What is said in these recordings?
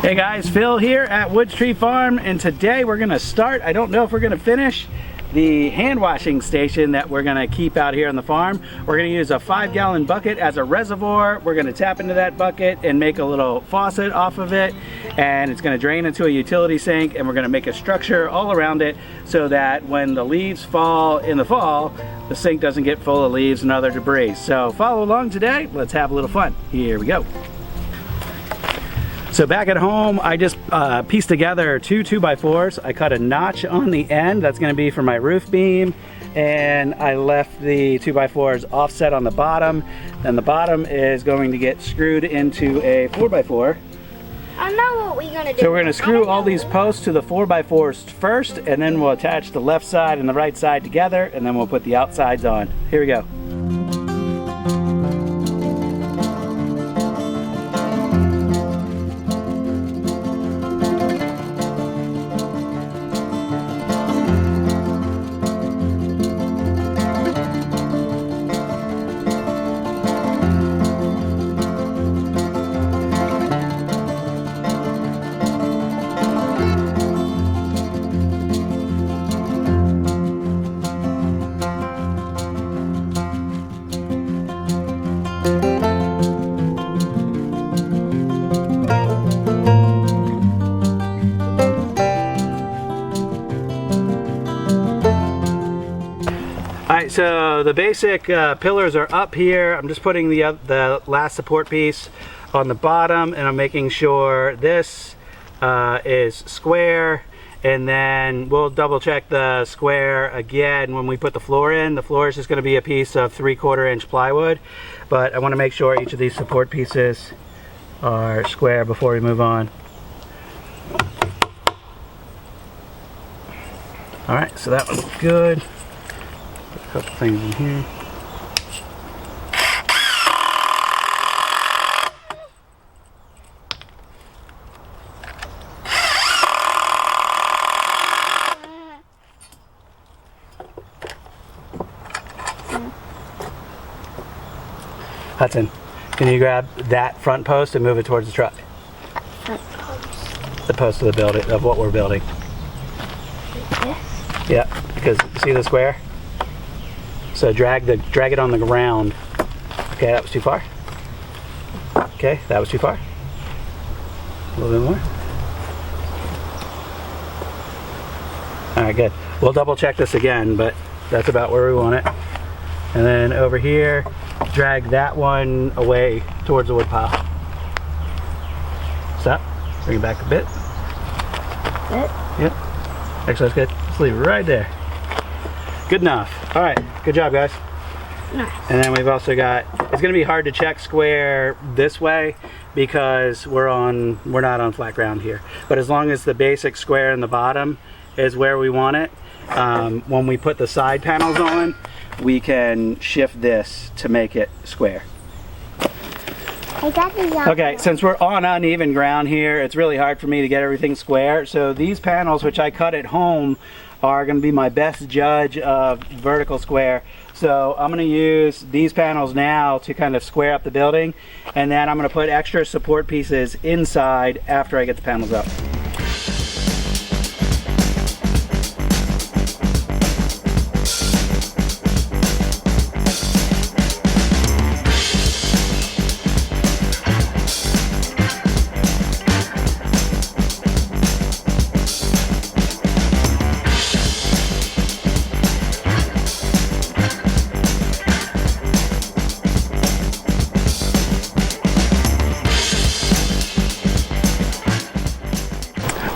Hey guys, Phil here at Woods Tree Farm, and today we're gonna start, I don't know if we're gonna finish, the hand washing station that we're gonna keep out here on the farm. We're gonna use a 5-gallon bucket as a reservoir. We're gonna tap into that bucket and make a little faucet off of it, and it's gonna drain into a utility sink, and we're gonna make a structure all around it so that when the leaves fall in the fall, the sink doesn't get full of leaves and other debris. So follow along today, let's have a little fun. Here we go. So back at home, I just pieced together two 2x4s. I cut a notch on the end, that's gonna be for my roof beam, and I left the 2x4s offset on the bottom. Then the bottom is going to get screwed into a 4x4. I know what we're gonna do. So we're gonna screw all these posts to the 4x4s first, and then we'll attach the left side and the right side together, and then we'll put the outsides on. Here we go. Alright, so the basic pillars are up here. I'm just putting the last support piece on the bottom, and I'm making sure this is square, and then we'll double check the square again when we put the floor in. The floor is just going to be a piece of 3/4 inch plywood, but I want to make sure each of these support pieces are square before we move on. Alright, so that one's good. A couple things in here. Hudson, can you grab that front post and move it towards the truck? Front post? The post of the building, of what we're building. This? Yeah, because see the square? So drag it on the ground. Okay, that was too far. Okay, that was too far. A little bit more. Alright, good. We'll double check this again, but that's about where we want it. And then over here, drag that one away towards the wood pile. Stop. Bring it back a bit. Yep. Actually, that's good. Let's leave it right there. Good enough. All right, good job, guys. Nice. And then we've also got, it's gonna be hard to check square this way because we're not on flat ground here. But as long as the basic square in the bottom is where we want it, when we put the side panels on, we can shift this to make it square. I got the yellow. Okay, since we're on uneven ground here, it's really hard for me to get everything square. So these panels, which I cut at home, are going to be my best judge of vertical square. So I'm going to use these panels now to kind of square up the building, and then I'm going to put extra support pieces inside after I get the panels up.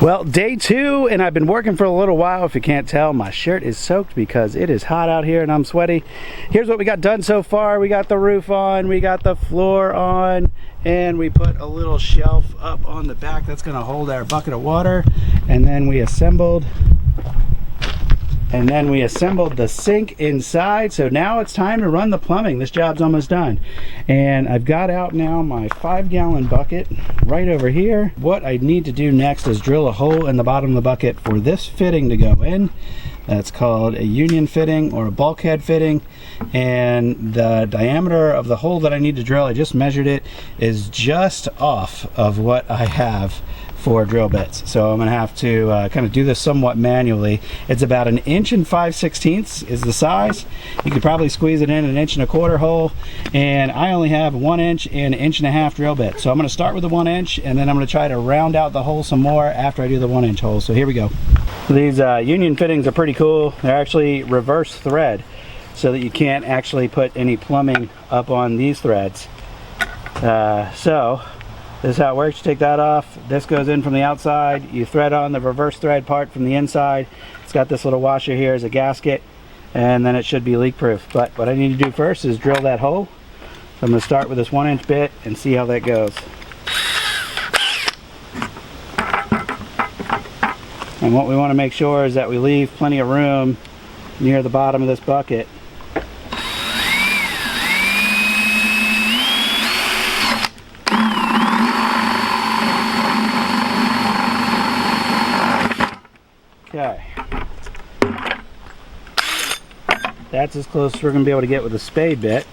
Well, day 2, and I've been working for a little while. If you can't tell, my shirt is soaked because it is hot out here and I'm sweaty. Here's what we got done so far. We got the roof on, we got the floor on, and we put a little shelf up on the back that's gonna hold our bucket of water. And then we assembled the sink inside. So now it's time to run the plumbing. This job's almost done. And I've got out now my 5-gallon bucket right over here. What I need to do next is drill a hole in the bottom of the bucket for this fitting to go in. That's called a union fitting or a bulkhead fitting. And the diameter of the hole that I need to drill, I just measured it, is just off of what I have for drill bits. So I'm going to have to kind of do this somewhat manually. It's about 1 5/16 is the size. You could probably squeeze it in 1 1/4 hole, and I only have 1 inch and 1 1/2 drill bit. So I'm going to start with the 1 inch, and then I'm going to try to round out the hole some more after I do the 1 inch hole. So here we go. These union fittings are pretty cool. They're actually reverse thread, so that you can't actually put any plumbing up on these threads. So this is how it works. You take that off. This goes in from the outside. You thread on the reverse thread part from the inside. It's got this little washer here as a gasket, and then it should be leak proof. But what I need to do first is drill that hole. So I'm going to start with this 1 inch bit and see how that goes. And what we want to make sure is that we leave plenty of room near the bottom of this bucket. Okay, that's as close as we're going to be able to get with a spade bit.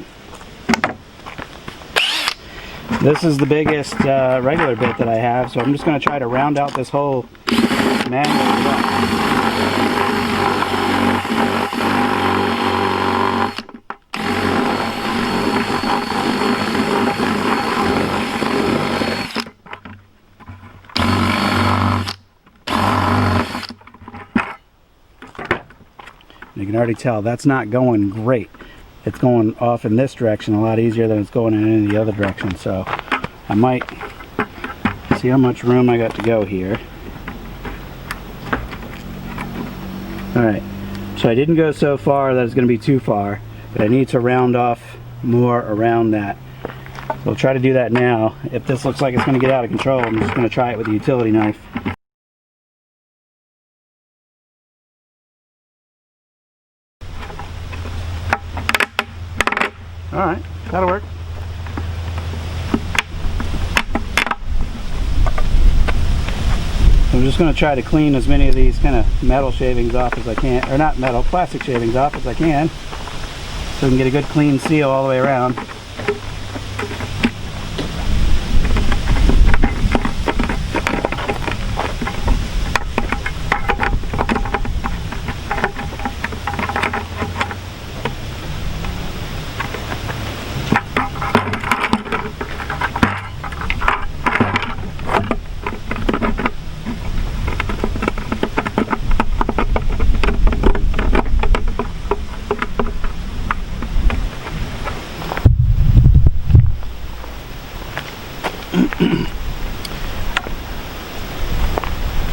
This is the biggest regular bit that I have, so I'm just going to try to round out this hole manually. You can already tell that's not going great. It's going off in this direction a lot easier than it's going in any other direction. So I might see how much room I got to go here. Alright, so I didn't go so far that it's going to be too far, but I need to round off more around that. So we'll try to do that now. If this looks like it's going to get out of control, I'm just going to try it with a utility knife. Alright, that'll work. So I'm just going to try to clean as many of these kind of metal shavings off as I can, or not metal, plastic shavings off as I can, so we can get a good clean seal all the way around.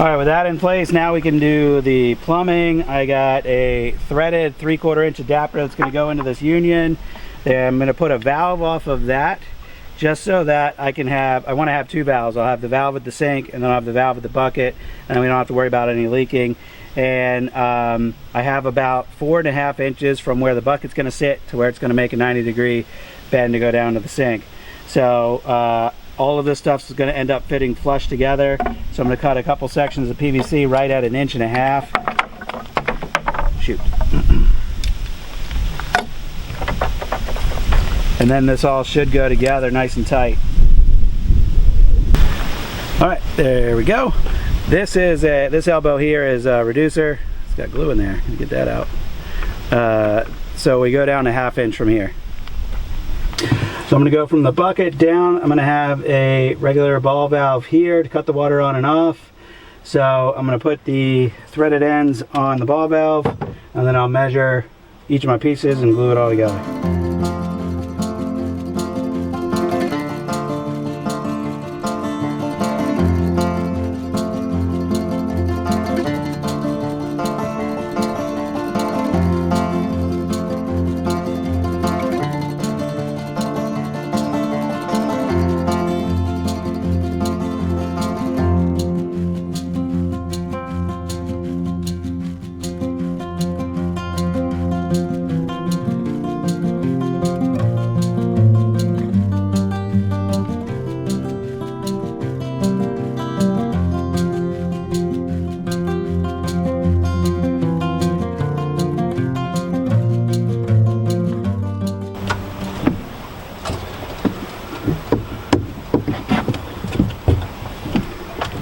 Alright, with that in place, now we can do the plumbing. I got a threaded 3/4 inch adapter that's going to go into this union. Then I'm going to put a valve off of that, just so that I can have, I want to have 2 valves. I'll have the valve at the sink, and then I'll have the valve at the bucket, and we don't have to worry about any leaking. And I have about 4.5 inches from where the bucket's going to sit to where it's going to make a 90-degree bend to go down to the sink. So all of this stuff is going to end up fitting flush together. So I'm going to cut a couple sections of PVC right at 1.5 inches. Shoot. And then this all should go together nice and tight. Alright, there we go. This is this elbow here is a reducer. It's got glue in there. Let me get that out. So we go down 1/2 inch from here. So I'm going to go from the bucket down. I'm going to have a regular ball valve here to cut the water on and off. So I'm going to put the threaded ends on the ball valve, and then I'll measure each of my pieces and glue it all together.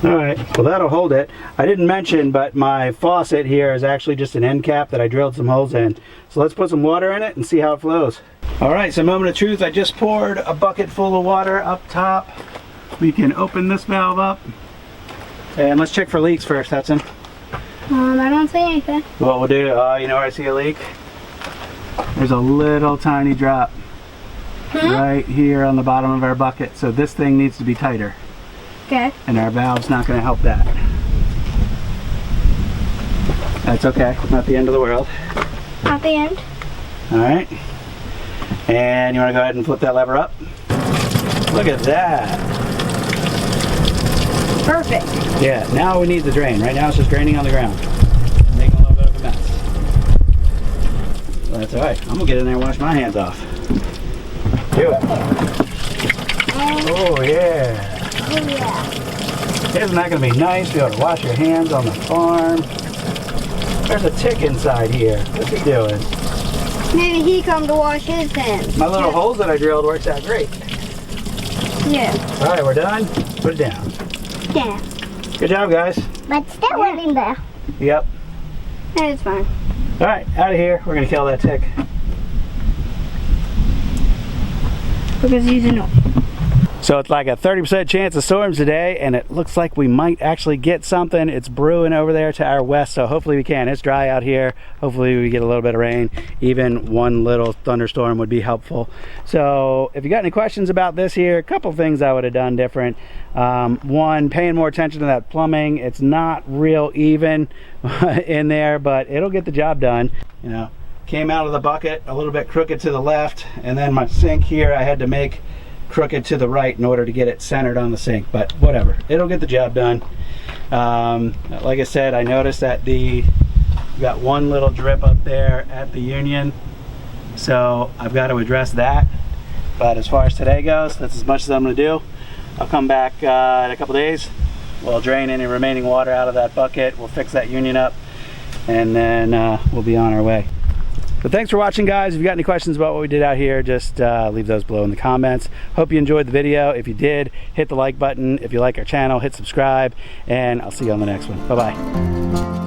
All right, well that'll hold it. I didn't mention, but my faucet here is actually just an end cap that I drilled some holes in. So let's put some water in it and see how it flows. All right, so moment of truth. I just poured a bucket full of water up top. We can open this valve up. And let's check for leaks first, Hudson. I don't see anything. What we'll do, you know where I see a leak? There's a little tiny drop right here on the bottom of our bucket. So this thing needs to be tighter. Okay. And our valve's not going to help that. That's okay, not the end of the world. Not the end. All right. And you want to go ahead and flip that lever up? Look at that. Perfect. Yeah, now we need the drain. Right now it's just draining on the ground. Making a little bit of a mess. Well, that's all right. I'm going to get in there and wash my hands off. Do it. Oh, yeah. Oh yeah. Isn't that going to be nice to be able to wash your hands on the farm? There's a tick inside here. What's he doing? Maybe he come to wash his hands. My little holes that I drilled works out great. Yeah. All right, we're done. Put it down. Yeah. Good job, guys. But still one in there. Yep. That's fine. All right, out of here. We're going to kill that tick. Because he's annoying. So it's like a 30% chance of storms today, and it looks like we might actually get something. It's brewing over there to our west, so hopefully we can. It's dry out here. Hopefully we get a little bit of rain. Even one little thunderstorm would be helpful. So if you got any questions about this here, a couple things I would have done different. One, paying more attention to that plumbing. It's not real even in there, but it'll get the job done. You know, came out of the bucket a little bit crooked to the left, and then my sink here I had to make crooked to the right in order to get it centered on the sink, but whatever, it'll get the job done. Like I said, I noticed that we got one little drip up there at the union, so I've got to address that. But as far as today goes, that's as much as I'm going to do. I'll come back in a couple days. We'll drain any remaining water out of that bucket, we'll fix that union up, and then we'll be on our way. But thanks for watching, guys. If you got any questions about what we did out here, just leave those below in the comments. Hope you enjoyed the video. If you did, hit the like button. If you like our channel, hit subscribe, and I'll see you on the next one. Bye-bye.